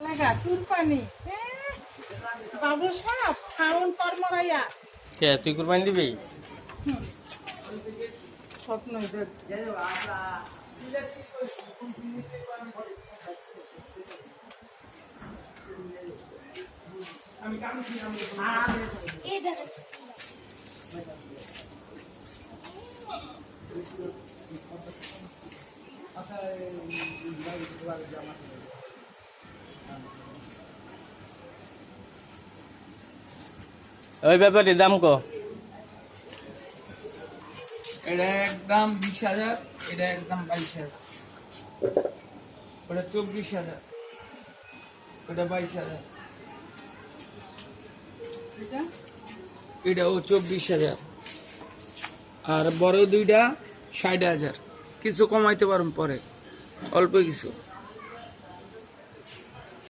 লাগা কুরবানি বাবু সাপ খাওন পর মরাইয়া কে তুই কুরবানি দিবি? স্বপ্ন ওই ব্যাপারে দাম কো? এটা একদম 20,000, এটা একদম 22,000, ওটা 24,000, ওটা 22,000, এটাও 24,000, আর বড় দুইটা 60,000। কিছু কমাইতে পারুন পরে, অল্প কিছু।